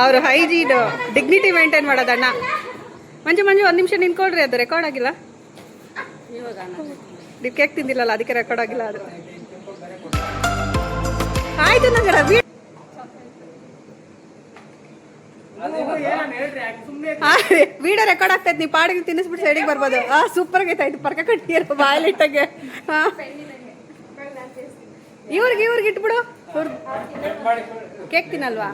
ಅವರು hygiene dignity maintain ಮಾಡೋದಣ್ಣ. ಮಂಜು ಒಂದು ನಿಮಿಷ ನಿಂತ್ಕೊಳ್ರಿ, ಅದು ರೆಕಾರ್ಡ್ ಆಗಿಲ್ಲ. ನೀವು ಕೇಕ್ ತಿಂದಿಲ್ಲಲ್ಲ, ಅದಕ್ಕೆ ರೆಕಾರ್ಡ್ ಆಗಿಲ್ಲ. ಅದು ಆಯ್ತು ನಂಗರ ವಿಡಿಯೋ ರೆಕಾರ್ಡ್ ಆಗ್ತೈತೆ. ನೀವು ಪಾಡಿಗೆ ತಿನ್ನಿಸ್ಬಿಟ್ಟು ಸೈಡಿಗೆ ಬರ್ಬೋದು. ಸೂಪರ್ ಆಗೈತೆ. ಪರ್ಕ ಕಟ್ಟಿರೋ ಬಾಯಲ್ಲಿಟ್ಟಾಗೆ. ಇವ್ರಿಗೆ ಇಟ್ಬಿಡು. ಕೇಕ್ ತಿನ್ನಲ್ವಾ?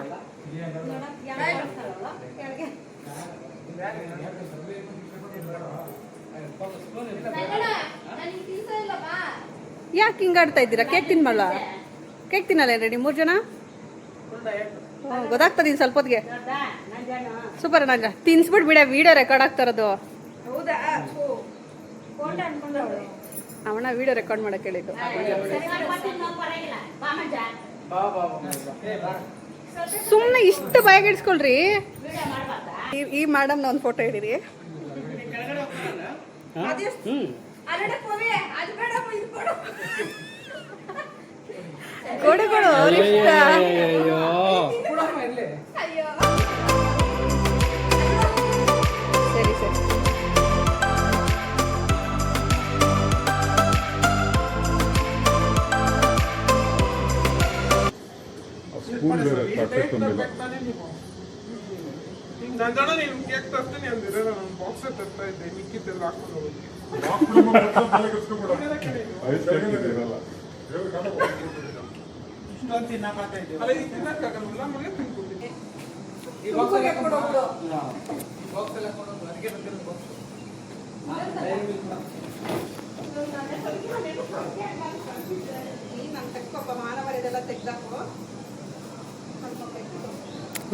ಯಾಕೆ ಹಿಂಗೆ ಆಡ್ತಾ ಇದ್ದೀರಾ? ಕೇಕ್ ತಿನ್ಬಲ್ಲ? ಕೇಕ್ ತಿನ್ನಲ್ಲ ಏನ್ರಿ ನೀವು 3 ಜನ? ಗೊತ್ತಾಗ್ತದೆ ಇನ್ನು ಸ್ವಲ್ಪ ಹೊತ್ತಿಗೆ. ಸೂಪರ್ ನಂಜ ತಿನ್ಸ್ಬಿಟ್ಟು ಬಿಡ, ವಿಡಿಯೋ ರೆಕಾರ್ಡ್ ಆಗ್ತಾ ಇರೋದು. ಅವನ ವಿಡಿಯೋ ರೆಕಾರ್ಡ್ ಮಾಡಕ್ಕೆ ಹೇಳಿದ್ದು. ಸುಮ್ಮನೆ ಇಷ್ಟು ಬಾಯಿಗಿಡ್ಸ್ಕೊಳ್ರಿ. ಈ ಮೇಡಮ್ನ ಒಂದು ಫೋಟೋ ಹಿಡೀರಿ. ಕೊಡು ಸರಿ ಸರಿ.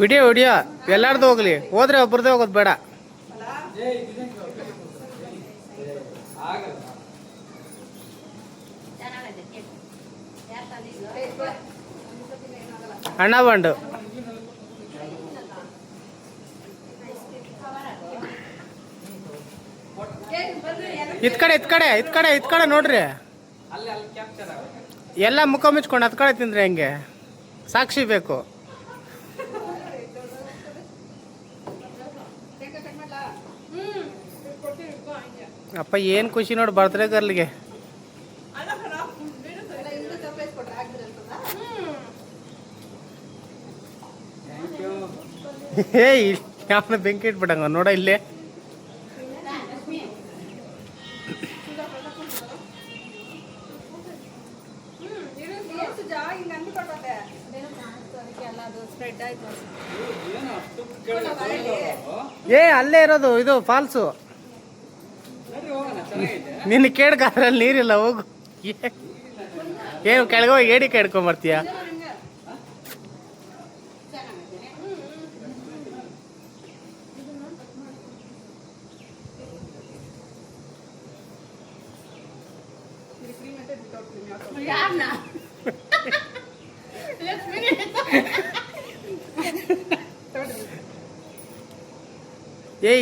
ವಿಡಿಯೋ ಎಲ್ಲಾರ್ದು ಹೋಗ್ಲಿ, ಹೋದ್ರೆ ಒಬ್ಬರದೇ ಹೋಗೋದು ಬೇಡ. ಅಣ್ಣ ಬಂಡು ಇತ್ ಕಡೆ ನೋಡ್ರಿ. ಎಲ್ಲ ಮುಖ ಮುಚ್ಕೊಂಡು ಹತ್ ಕಡೆ ತಿಂದ್ರೆ ಹೆಂಗೆ? ಸಾಕ್ಷಿ ಬೇಕು. ಅಪ್ಪ ಏನು ಖುಷಿ ನೋಡಿ ಬರ್ತ್ಡೇ ಗರ್ಲ್ಗೆ. ಯಾವನ ಬೆಂಕಿ ಇಟ್ಬಿಟ್ಟಂಗ ನೋಡ ಇಲ್ಲೇ. ಅಲ್ಲೇ ಇರೋದು ಇದು ಫಾಲ್ಸು. ನಿನ್ನ ಕೇಳ್ಕ ಅದ್ರಲ್ಲಿ ನೀರಿಲ್ಲ, ಹೋಗು. ಏನು ಕೆಳಗೆ ಹೋಗಿ ಏಡಿ ಕೇಳ್ಕೊಂಬರ್ತೀಯ?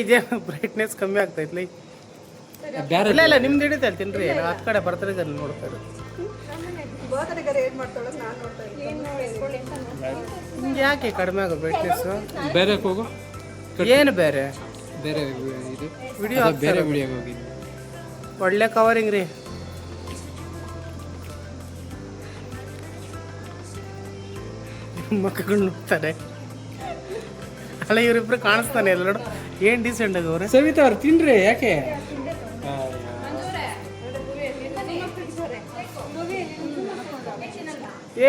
ಇದೇ ಬ್ರೈಟ್ನೆಸ್ ಕಮ್ಮಿ ಆಗ್ತೈತ್ಲಿ. ಇಲ್ಲ ನಿಮ್ದು ಹಿಡಿತೈತೆ ತಿನ್ರಿ. ಹತ್ತು ಕಡೆ ಬರ್ತಾರೆ ನೋಡ್ತಾ ಇರೋದು. ನಿಮ್ಗೆ ಯಾಕೆ ಕಡಿಮೆ ಆಗೋ ಬ್ರೈಟ್ನೆಸ್? ಬೇರೆ ಹೋಗು. ಏನು ಬೇರೆ ವಿಡಿಯೋ ಹೋಗಿ ಒಳ್ಳೆ ಕವರಿಂಗ್ ರೀ. ಮಕ್ಕಳು ನೋಡ್ತಾರೆ. ಅಲ್ಲ ಇವರಿಬ್ರು ಕಾಣಿಸ್ತಾನೆ ಇಲ್ಲ ನೋಡು, ಏನು ಡೀಸೆಂಟ್ ಆಗಿ ಅವ್ರೆ. ಸವಿತಾ ಅವ್ರು ತಿನ್ರಿ, ಯಾಕೆ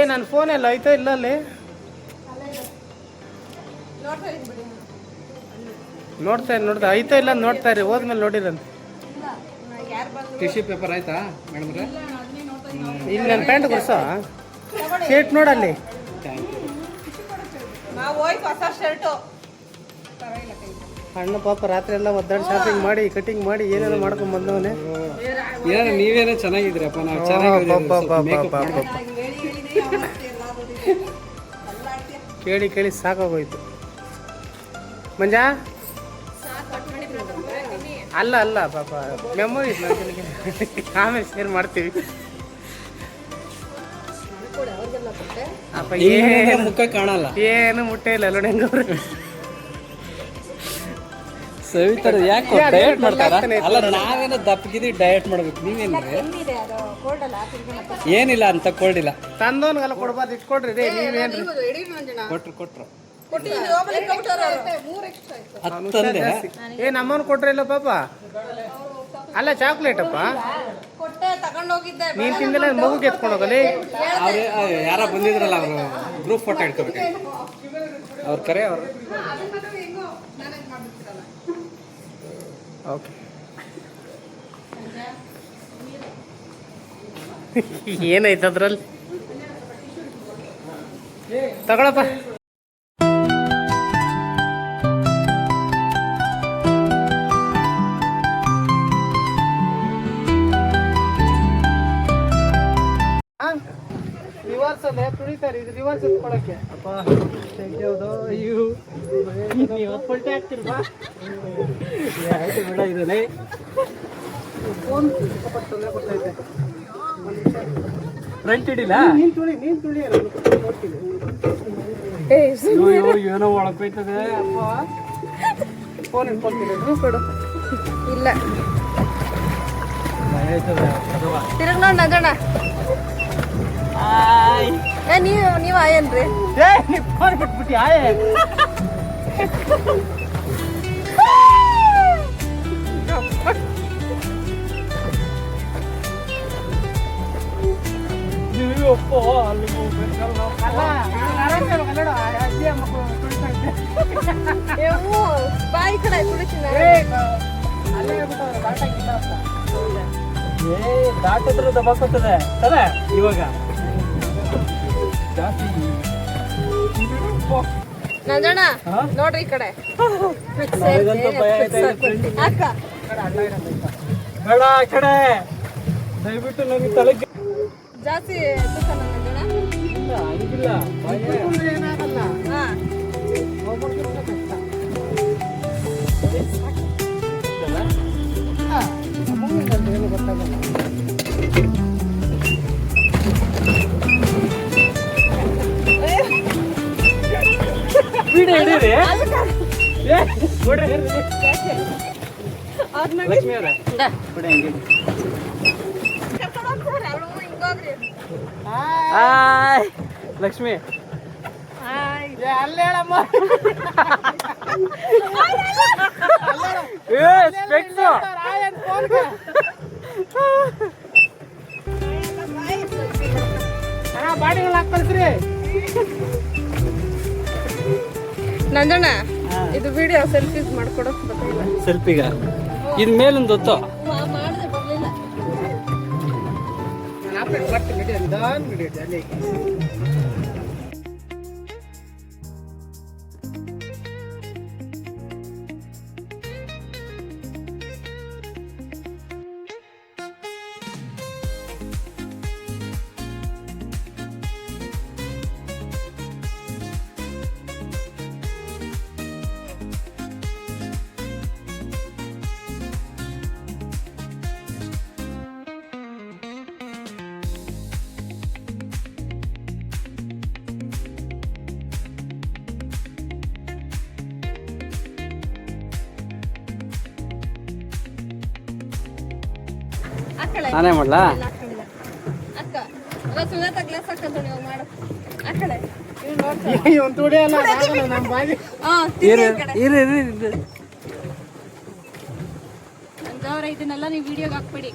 ನನ್ನ ಫೋನ್ ಎಲ್ಲ ಆಯ್ತಾ ಇಲ್ಲ ಅಲ್ಲಿ ನೋಡ್ತಾ ಆಯ್ತಾ ಇಲ್ಲ ನೋಡ್ತಾ ಇರಿ, ಹೋದ್ಮೇಲೆ ನೋಡಿರಂತೆ. ಟಿಶ್ಯೂ ಪೇಪರ್ ಆಯ್ತಾ ಮೇಡಮ್? ಇಲ್ಲಿ ನನ್ನ ಪ್ಯಾಂಟ್ ಕೊಡ್ಸ ಶರ್ಟ್ ನೋಡಲ್ಲಿ. ಅಣ್ಣ ಪಾಪ ರಾತ್ರಿ ಎಲ್ಲ ಒದ್ದಾಡಿ ಶಾಪಿಂಗ್ ಮಾಡಿ ಕಟಿಂಗ್ ಮಾಡಿ ಏನೇನೋ ಮಾಡ್ಕೊಂಡ್ ಬಂದವನೇ. ನೀವೇನೋ ಚೆನ್ನಾಗಿದ್ರಪ್ಪ, ನಾವು ಚೆನ್ನಾಗಿ ಕೇಳಿ ಸಾಕಾಗೋಯ್ತು. ಮಂಜಾ ಅಲ್ಲ ಪಾಪ ಮೆಮೊರಿ ಆಮೇಲೆ ಶೇರ್ ಮಾಡ್ತೀವಿ. ಮುಖ ಕಾಣಲ್ಲ, ಏನು ಮುಟ್ಟೆ ಇಲ್ಲ ನೋಡಿ ಹೆಂಗವ್ರು. ಸವಿತಾ ಯಾಕೆ ಡಯಟ್ ಮಾಡ್ತಾರ? ಅಲ್ಲ ನಾವೇನೋ ದಪ್ಪಗಿದ್ವಿ ಡಯಟ್ ಮಾಡ್ಬೇಕು, ನೀವೇನ್ರಿ? ಏನಿಲ್ಲ ಅಂತ ಕೊಡಿಲ್ಲ, ತಂದೋನ್ಗೆಲ್ಲ ಕೊಡ್ಬಾರ್ದು, ಇಟ್ಕೊಡ್ರಿ ರೀ. ನೀವೇನ್ರಿ ಕೊಟ್ರು ನಮ್ಮನ್ ಕೊಟ್ರಿ ಇಲ್ಲ ಪಾಪ. ಅಲ್ಲ ಚಾಕ್ಲೇಟ್ ಅಪ್ಪ ನೀನ್ ತಿಂದಿಲ್ಲ, ಮಗುಗೆ ಎತ್ಕೊಂಡು ಹೋಗಲಿ. ಯಾರ ಬಂದಿದ್ರಲ್ಲ ಅವರು ಗ್ರೂಪ್ ಫೋಟೋ ಇಟ್ಕೋಬೇಕು, ಅವ್ರ ಕರೆ ಅವರು. ಓಕೆ ಏನಾಯ್ತು ಅದ್ರಲ್ಲಿ? ತಗೊಳಪ್ಪ. ರಿವರ್ಸ್ ಅಲ್ಲೇ ತುಳಿತಾರೆ, ಇದು ರಿವರ್ಸ್ ಕೊಡಕ್ಕೆ. ಅಪ್ಪ ಪಲ್ಟೆ ಆಗ್ತಿಲ್ವಾ? ಇದನ್ನೇ ಫೋನ್ ಗೊತ್ತೈತೆ. ಫ್ರಂಟ್ ಹಿಡಿಲ್ಲ, ನೀನ್ ತುಳಿ ನೋಡ್ತೀನಿ. ಏನೋ ಒಳಗೋಯ್ತದೆ. ಅಪ್ಪ ಫೋನ್ ಇಟ್ಕೊಳ್ತೀನಿ ಕೊಡು. ಇಲ್ಲ ತಿರುಗ್ ನೋಡ್ ನಜಣ. ನೀವು ಆಯನ್ರಿ? ಫೋನ್ ಬಿಟ್ಬಿಟ್ಟಿ ಆಯ್. ಬಾಯಿ ಕಡೆ ಕುಡಿತೀನಿ ದಾಟಿದ್ರೆ ದಬಾಕೋತದೆ ತಾನೆ ಇವಾಗ ಜಾಸ್ತಿ. ನಂಜಣ್ಣ ನೋಡ್ರಿ ಈ ಕಡೆ ಅಕ್ಕ ಬೇಡ ಆ ಕಡೆ ದಯವಿಟ್ಟು ನಮಗೆ ತಲೆ ಜಾಸ್ತಿ ತುಕನ ನಂಜಣ್ಣ ಹಂಗಿಲ್ಲ ಏನಾಗಲ್ಲ. ಹಾ ಏನು ಗೊತ್ತಾಗಲ್ಲ. ಹಿಡೀರಿ ಲಕ್ಷ್ಮಿ ಅವರೇ ಕೊಡಿ ಹಂಗೆ. ಹಾಯ್ ಲಕ್ಷ್ಮಿ. ಅಲ್ಲೇ ಹೇಳಮ್ಮ. ಬಾಡಿಗಳು ಹಾಕಲ್ಸ್ರಿ. ನಂಜಣ್ಣ ಇದು ವಿಡಿಯೋ ಸೆಲ್ಫೀಸ್ ಮಾಡ್ಕೊಡಕ್ ಗೊತ್ತಿಲ್ಲ. ಸೆಲ್ಫಿಗ ಇದ್ ಮೇಲೊಂದು ಹೊತ್ತು ಮಾಡಿದ್ರೆ ಬರ್ಲಿಲ್ಲ. ಅಲ್ಲಿ ನಾನೇ ಮಾಡ್ಲಾ? ಅಕ್ಕ ಸುಜಾತ ಗ್ಲಾಸ್ ಹಾಕಂತ ನೀವು ಮಾಡು ಆ ಕಡೆ ಇವ್ನು ನೋಡ್ತಾ ಒಂದು ತುಡಿ ಅಲ್ಲ ಆಗಲ್ಲ ನಮ್ಮ ಬಾಗಿ. ತಿರ್ಗಿ ಈ ಕಡೆ ನಂಜವ್ರ ಇದನ್ನೆಲ್ಲ ನೀವು ವಿಡಿಯೋಗೆ ಹಾಕ್ಬಿಡಿ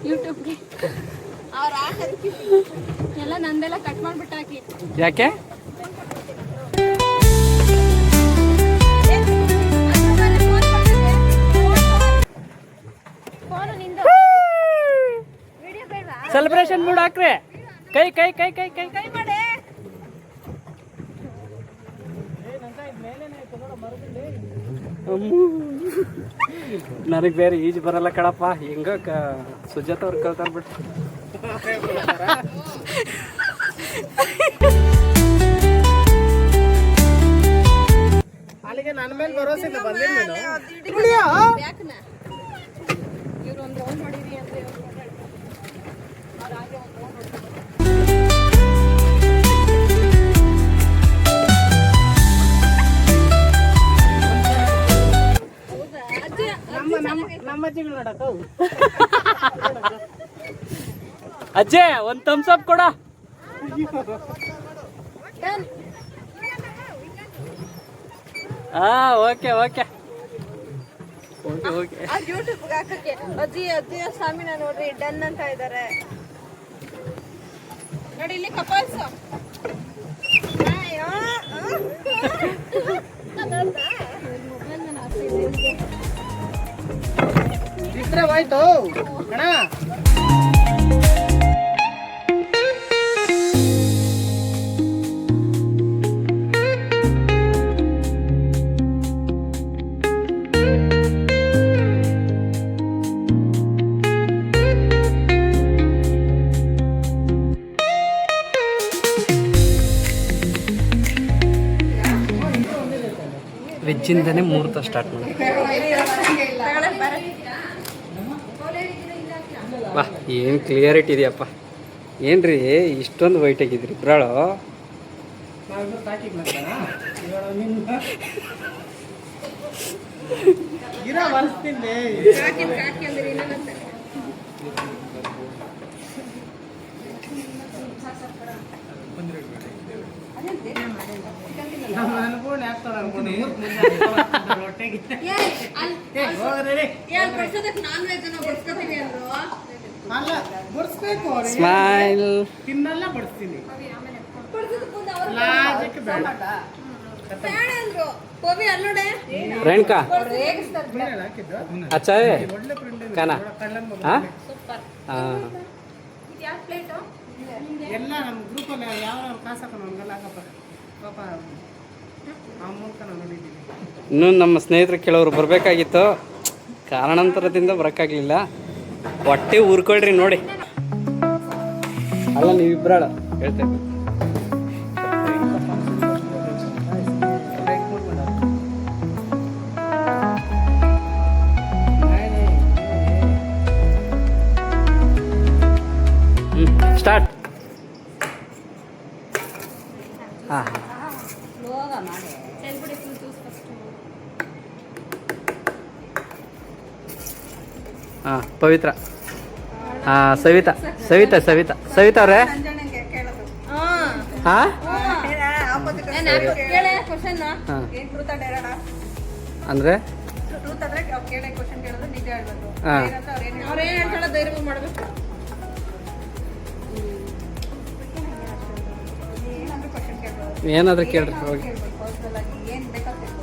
ಯೂಟ್ಯೂಬ್ಗೆ ಅವ್ರು ಹಾಕೋದಕ್ಕೆ ಎಲ್ಲ ನಂದೆಲ್ಲ ಕಟ್ ಮಾಡ್ಬಿಟ್ಟು ಹಾಕಿ ಯಾಕೆ ಫೋನು ನಿಂದು ವಿಡಿಯೋ ಬೇಡವಾ ಸೆಲೆಬ್ರೇಷನ್ ಮೂಡ್ ಹಾಕ್ರಿ ಕೈ ಕೈ ಕೈ ಕೈ ಕೈ ಕೈ ಮಾಡಿ ನನಗೆ ಬೇರೆ ಈಜು ಬರಲ್ಲ ಕಣಪ್ಪ ಹೆಂಗ ಸುಜಾತ ಅವ್ರು ಕಲ್ತಾರ ಬಿಟ್ಟು ಅಲ್ಲಿಗೆ ನನ್ನ ಮೇಲೆ ಭರೋಸೆ ಇಲ್ಲ ಬಂದಿಲ್ಲ ನೀನು. ಯಾಕನ ಇವ್ರು ಒಂದು ರೌಂಡ್ ಮಾಡಿರಿ ಅಂದ್ರೆ ಹೌದಾ ಅಜ್ಜಿ ನಮ್ಮ ಅಜ್ಜಿಗಳು ನೋಡಕ್ಕ ಅಜ್ಜೆ ಒಂದು ಥಮ್ಸ್ ಅಪ್ ಕೊಡ ಡನ್ ಹಾ ಓಕೆ ಓಕೆ ಓಕೆ ಓಕೆ ಅದು ಯೂಟ್ಯೂಬ್ಗೆ ಹಾಕಕ್ಕೆ ಅಜ್ಜಿ ಅಜ್ಜಿಯ ಸ್ವಾಮಿನ ನೋಡ್ರಿ ಡನ್ ಅಂತ ಇದ್ದಾರೆ ನೋಡಿ ಇಲ್ಲಿ ಕಪಲ್ಸ್ ಇದ್ರೆ ಹೋಯ್ತು ಅಣ್ಣ. ವೆಜ್ಜಿಂದನೇ ಮುಹೂರ್ತ ಸ್ಟಾರ್ಟ್ ಮಾಡಿ ವಾ ಏನು ಕ್ಲಿಯರಿಟಿ ಇದೆಯಪ್ಪ ಏನ್ರಿ ಇಷ್ಟೊಂದು ವೈಟ್ ಆಗಿದ್ರಿ ಇಬ್ರಾಳು ನಾವಿಬ್ರು ತಾಕಿಗ್ ಮಾಡ್ತಾನ? ಇವಾಗ ನಿನ್ನ ಇರೋ ಬರ್ಸ್ತೀನಿ. ಕಾಕಿ ಅಂದ್ರೆ ಇನ್ನೊಂದು ನಮ್ಮ ಅನ್ಕೊಂಡು ಹಾಕ್ತಾಳ ಅನ್ಕೊಂಡು ಹೊಟ್ಟೆಗೆ. ಏ, ಹೋಗ್ರಿ ರೀ. ನಾನ್ ವೆಜ್ ಬಡ್ಸ್ಕೊತೀನಿ ಅಂದ್ರು ಅಲ್ಲ ಬಡಿಸ್ಬೇಕು ಅವ್ರಿಗೆ. ಸ್ಮೈಲ್ ತಿನ್ನಲ್ಲ ಬಡಿಸ್ತೀನಿ. ಲಾಜಿಕ್ ಬೇಡ. ಬೇಡ ಅಂದ್ರು ಕೋಬಿ ಅಲ್ಲೋಡೆ ರೇಣುಕಾ ಬೇರೆ ಹಾಕಿದ್ದು ಅಚ್ಚಾ ಒಳ್ಳೆ ಫ್ರೆಂಡ್ ಕಾನ ಹಾಂ ಹಾಂ ಎಲ್ಲ ನಮ್ಮ ಗ್ರೂಪಲ್ಲಿ ಯಾವ ಕಾಸಕ್ಕ ನಮ್ಗೆಲ್ಲ ಹಾಕಪ್ಪ ಪಾಪ ಆ ಮೂಲಕ ನಾವು ನೋಡಿದ್ದೀವಿ. ಇನ್ನೂ ನಮ್ಮ ಸ್ನೇಹಿತರು ಕೆಲವರು ಬರಬೇಕಾಗಿತ್ತು ಕಾರಣಾಂತರದಿಂದ ಬರೋಕ್ಕಾಗಲಿಲ್ಲ ಹೊಟ್ಟೆ ಊರ್ಕೊಳ್ರಿ ನೋಡಿ ಅಲ್ಲ ನೀವಿಬ್ರಾಳ ಹೇಳ್ತೇವೆ ಸ್ಟಾರ್ಟ್ ಹಾಂ ಹಾಂ ಪವಿತ್ರ ಹಾಂ ಸವಿತಾ ಸವಿತಾ ಸವಿತಾ ಸವಿತಾ ಅವ್ರೆ ಹಾಂ ಕೇಳೆ ಕ್ವಶನ್ ಹಾಂ ಟ್ರೂತ್ ಅಂಡ್ ಎರಡ ಅಂದರೆ ಟ್ರೂತ್ ಅಂದ್ರೆ ಕೇಳೆ ಕ್ವಶನ್ ಕೇಳೋದು ನಿಜ ಹೇಳ್ಬೇಕು ಹಾಂ ಅವ್ರು ಏನ್ ಹೇಳ್ತಾಳ ಧೈರ್ಯ ಮಾಡ್ಬೇಕು ಏನಾದರೂ ಕೇಳ್ರಿ ಹೋಗಿ ಏನ್ ಬೇಕಾಗ್ಬೇಕು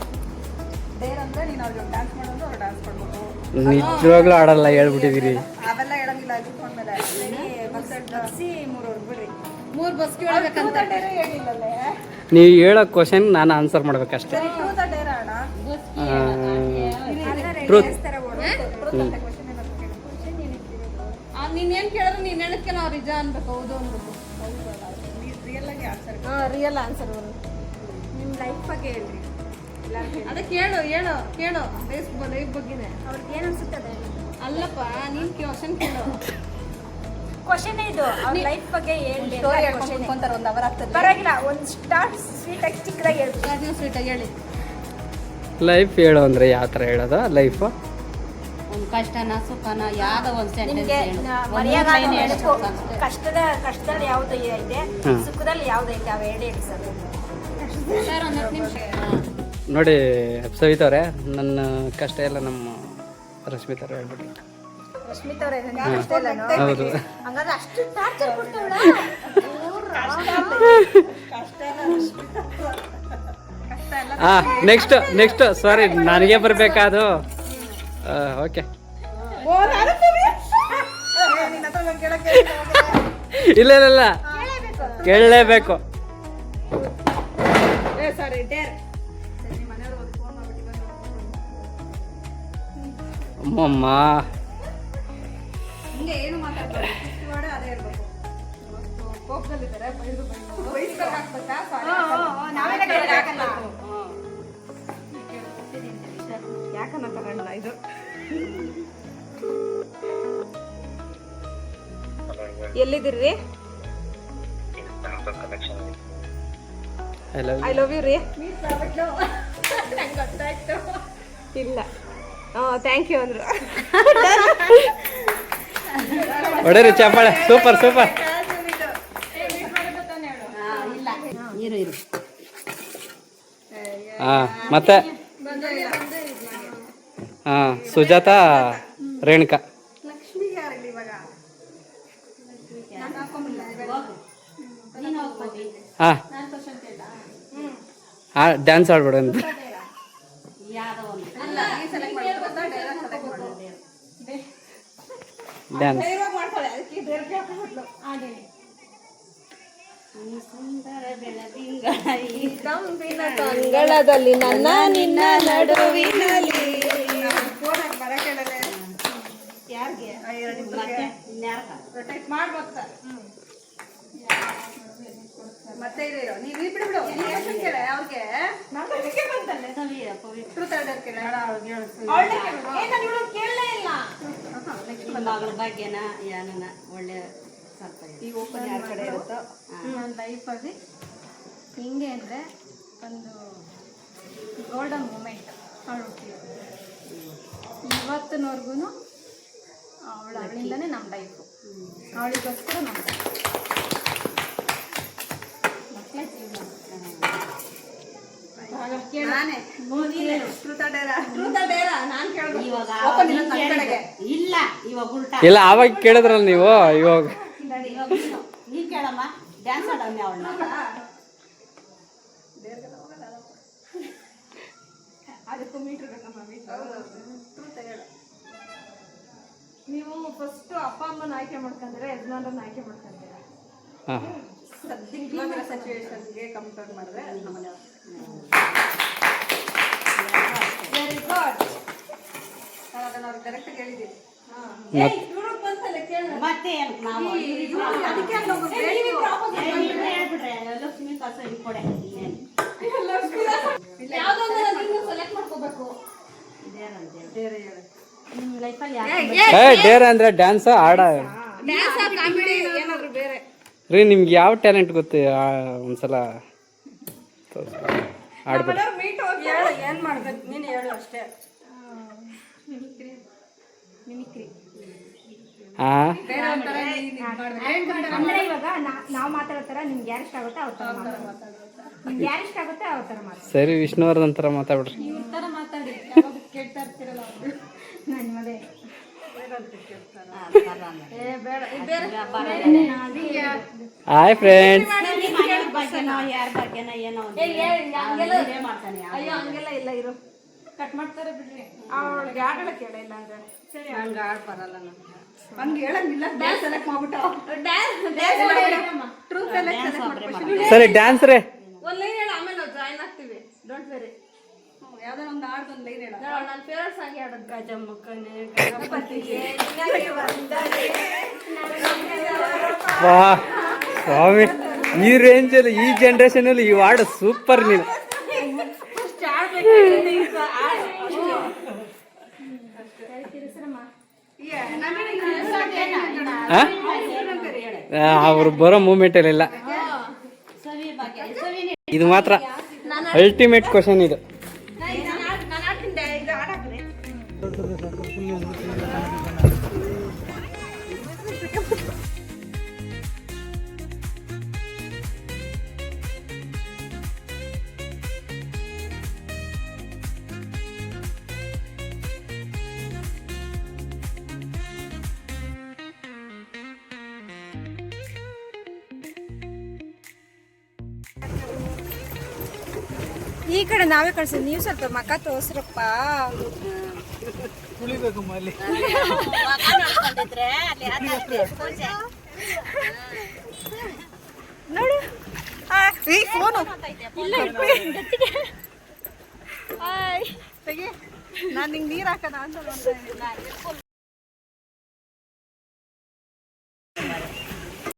ಧೈರ್ಯ ಅಂದ್ರೆ ನೀನು ಅವ್ರಿಗೆ ಡ್ಯಾನ್ಸ್ ಮಾಡೋದು ಅವ್ರು ಡ್ಯಾನ್ಸ್ ಮಾಡ್ಬೇಕು ನಿಜವಾಗ್ಲೂ ಆಡಲ್ಲ ಹೇಳ್ಬಿಟ್ಟಿದ್ದೀರಿ ಅವೆಲ್ಲ ಹೇಳಂಗಿಲ್ಲ ಅದ್ಕೊಂಡ್ಮೇಲೆ ಮೂರು ಬಸ್ ಕೇಳಬೇಕಂತ ಹೇಳಿಲ್ಲಲ್ಲೇ ನೀವು ಹೇಳೋ ಕ್ವಶನ್ ನಾನು ಆನ್ಸರ್ ಮಾಡ್ಬೇಕಷ್ಟೇ ಟ್ರೂತ್ ಅಂಡ್ ಡೇರ್ ಅಣ್ಣ ಟ್ರೂತ್ ನೀನೇನು ಕೇಳಿದ್ರು ನೀನು ಹೇಳಕ್ಕೆ ನಾವು ನಿಜ ಅನ್ಬೇಕು ಹೌದು ಅನ್ಬೇಕು ರಿಯಲ್ ಆನ್ಸರ್ ನಿಮ್ಮ ಲೈಫ್ ಬಗ್ಗೆ ಹೇಳ್ರಿ ಅದೇ ಕೇಳು ಹೇಳು ಕೇಳು ಲೈಫ್ ಬಗ್ಗೆನೇ ಅವ್ರಿಗೆ ಏನು ಅನ್ಸುತ್ತದೆ ಅಲ್ಲಪ್ಪ ನೀನು ಕ್ವಶನ್ ಕೇಳು ಕ್ವಶನ್ ಇದು ಅವ್ರ ಲೈಫ್ ಬಗ್ಗೆ ಹೇಳಿ ಹೇಳ್ಕೊಂತಾರೆ ಒಂದು ಅವರ್ ಆಗ್ತದೆ ಪರವಾಗಿಲ್ಲ ಒಂದು ಸ್ಟಾರ್ಟ್ ಸ್ವೀಟಾಗಿ ಚಿಕ್ಕದಾಗಿ ಹೇಳ್ಬೇಕು ಅದನ್ನ ಸ್ವೀಟಾಗಿ ಹೇಳಿ ಲೈಫ್ ಹೇಳು ಅಂದರೆ ಯಾವ ಥರ ಹೇಳೋದು ಲೈಫು ಒಂದು ಕಷ್ಟನ ಸುಖನ ಯಾವ್ದೋ ಒಂದು ನಿಮ್ಗೆ ಮರೆಯಾಗದ ನೆನಪು ಕಷ್ಟದಲ್ಲಿ ಯಾವ್ದು ಇದೆ ಸುಖದಲ್ಲಿ ಯಾವ್ದೈತೆ ಅವ ಹೇಳಿ ಸರ್. ಸರ್ ಒಂದು 10 ನಿಮಿಷ. ನೋಡಿ ಸವಿತವ್ರೆ, ನನ್ನ ಕಷ್ಟ ಎಲ್ಲ ನಮ್ಮ ರಶ್ಮಿತವ್ರು ಹೇಳ್ಬಿಟ್ಟು. ರಶ್ಮಿತಾ ಅವರೇ ಹೌದು. ಹಂಗಾದ್ರೆ ಅಷ್ಟು ಟಾರ್ಚರ್ ಕೊಡ್ತಾವಳ. ನೆಕ್ಸ್ಟ್ ಸಾರಿ ನನಗೆ ಬರಬೇಕಾದು. ಓಕೆ, ಇಲ್ಲ ಇಲ್ಲ ಇಲ್ಲ ಕೇಳಲೇಬೇಕು. ಅಮ್ಮಮ್ಮ ಏನು ಮಾತಾಡ್ತಾರೆ ಅದೇ ಇರ್ಬೇಕು. ಕೋಪದಲ್ಲಿದ್ದಾರೆ, ಯಾಕನ್ನ ತಗೊಂಡ ಇದು ಎಲ್ಲಿದ್ದೀರಿ? ಐ ಲವ್ ಯು ರೀ. ಗೊತ್ತಾಯ್ತು. ಇಲ್ಲ ಥ್ಯಾಂಕ್ ಯು ಅಂದ್ರು. ಹೊಡೆರಿ ಚಪ್ಪಾಳೆ. Super super. ಮತ್ತೆ ಸುಜಾತ, ರೇಣುಕಾ. ಡ್ಯಾನ್ಸ್ ಆಡ್ಬೇಡ ಅಂತ. ಡ್ಯಾನ್ಸ್ ಕಂಗಳದಲ್ಲಿ ನನ್ನ ನಿನ್ನ ನಡುವಿನಲ್ಲಿ ಮತ್ತೆ ನೀವು ಬಿಡು ಅವ್ರಿಗೆ ಮಗಳ ಭಾಗ್ಯನ ಏನನ ಒಳ್ಳೆ ಈ ಓಪನ್ ಯಾರ ಕಡೆ ಇರುತ್ತೋ. ನನ್ನ ಲೈಫಲ್ಲಿ ಹಿಂಗೆ ಅಂದರೆ ಒಂದು ಗೋಲ್ಡನ್ ಮೂಮೆಂಟ್ ಅವಳು ಇವತ್ತಿನವರೆಗೂ ಅವಳಿಂದನೇ ನಮ್ಮ ಲೈಫು. ಅವಳಿಗೋಸ್ಕರ ನಮ್ಮ ಲೈಫ್ ಮಕ್ಕಳೇ ಜೀವನ. ಇಲ್ಲ ಆವಾಗ ಕೇಳಿದ್ರಲ್ಲ ನೀವು. ಇವಾಗ ನೀ ಕೇಳಮ್ಮ, ಡ್ಯಾನ್ಸ್ ಆಡೋಣ ಅವಳನ್ನ. ಅದಕ್ಕೂ ಮೀಟ್ರ್ ಬೇಕಮ್ಮ. ನೀವು ಫಸ್ಟ್ ಅಪ್ಪ ಅಮ್ಮನ ಆಯ್ಕೆ ಮಾಡ್ಕೊಂಡ್ರೆ ಯಜಮಾನ್ರನ್ನ ಆಯ್ಕೆ ಮಾಡ್ಕೊಂತೀರಾ? ಸದ್ಯಕ್ಕೆ ಸಿಚುವೇಶನ್ಗೆ ಕಂಪೇರ್ ಮಾಡಿದ್ರೆ ನಮ್ಮನೆ ವೆರಿ ಗುಡ್. ಅದನ್ನ ಅವ್ರು ಕರೆಕ್ಟಾಗಿ ಹೇಳಿದ್ದೀವಿ. ಮತ್ತೆ ಲಕ್ಷ್ಮಿ ಕಸ ಕೊಡೆ ಸೆಲೆಕ್ಟ್ ಮಾಡ್ಕೋಬೇಕು. ಡೇರ್ ಅಂದ್ರೆ ಡ್ಯಾನ್ಸ್ ಆಡ ಏನಾದ್ರು ಬೇರೆ ರೀ. ನಿಮ್ಗೆ ಯಾವ ಟ್ಯಾಲೆಂಟ್ ಗೊತ್ತು? ಒಂದ್ಸಲ ಆಡ್ಬಿಡಿ. ಏನ್ ಮಾಡ್ಬೇಕು ನೀನು ಹೇಳು ಅಷ್ಟೇ. ಮಿಮಿಕ್ರಿ ಅಂದ್ರೆ ಇವಾಗ ನಾವು ಮಾತಾಡ್ತಾರ ನಿಮ್ಗೆ ಯಾರು ಇಷ್ಟ ಆಗುತ್ತೆ ಅವ್ರ ತರ ನಿಮ್ಗೆ ಯಾರು ಇಷ್ಟ ಆಗುತ್ತೆ ಅವ್ರ ತರ ಮಾತಾಡಿ. ಸರಿ, ವಿಷ್ಣುವರ್ಧನ್ ತರ ಮಾತಾಡ್ಬಿಡ್ರಿ. ಇವ್ರ ತರ ಮಾತಾಡಿ. ಯಾವಾಗ ಕೇಳ್ತಾ ಇರ್ತೀರಲ್ಲ ನಾನು ಮದುವೆ ಹಾಯ್ ಫ್ರೆಂಡ್ಸ್. ಅಯ್ಯೋ ಹಂಗೆಲ್ಲ ಇಲ್ಲ, ಇರು ಕಟ್ ಮಾಡ್ತಾರೆ ಬಿಡ್ರಿ. ಅವಳಿಗೆ ಆಡಲ್ಲ ಕೇಳ ಇಲ್ಲ ಅಂದ್ರೆ ಸರಿ. ಹಂಗ ಆಡ್ ಬರಲ್ಲ ನಮ್ಗೆ, ಹಂಗೆ ಹೇಳಂಗಿಲ್ಲ. ಡ್ಯಾನ್ಸ್ ಸೆಲೆಕ್ಟ್ ಮಾಡ್ಬಿಟ್ಟು ಟ್ರೂತ್ ಸೆಲೆಕ್ಟ್. ಸರಿ ಡ್ಯಾನ್ಸ್ ರೇ ಒಂದ್ ಲೈನ್ ಹೇಳ, ಆಮೇಲೆ ನಾವು ಜಾಯಿನ್ ಆಗ್ತೀವಿ. Don't very. ಯಾವ್ದೋ ಒಂದು ಆಡ್ದು ಒಂದು ಲೈನ್ ಹೇಳ. ನನ್ನ ಫೇವರೇಟ್ ಸಾಂಗ್ ಯಾವ್ದು? ಗಜಮುಖನೆ ಗಣಪತಿಗೆ ವಾ ಸ್ವಾಮಿ, ಈ ರೇಂಜಲ್ಲಿ ಈ ಜನ್ರೇಷನ್ ಅಲ್ಲಿ ಈ ಹಾಡು ಸೂಪರ್. ನೀನು ಅವ್ರು ಬರೋ ಮೂಮೆಂಟ್ ಇಲ್ಲ. ಇದು ಮಾತ್ರ ಅಲ್ಟಿಮೇಟ್ ಕ್ವಶನ್ ಇದು. ಈ ಕಡೆ ನಾವೇ ಕಳ್ಸಿದ್ವಿ, ನೀವು ಸ್ವಲ್ಪ ಮಕ್ಕ ತೋರ್ಸ್ರಪ್ಪ. ನೋಡು ಫೋನು ನಾನು ನಿಂಗೆ ನೀರು ಹಾಕೋಣ ಅಂತ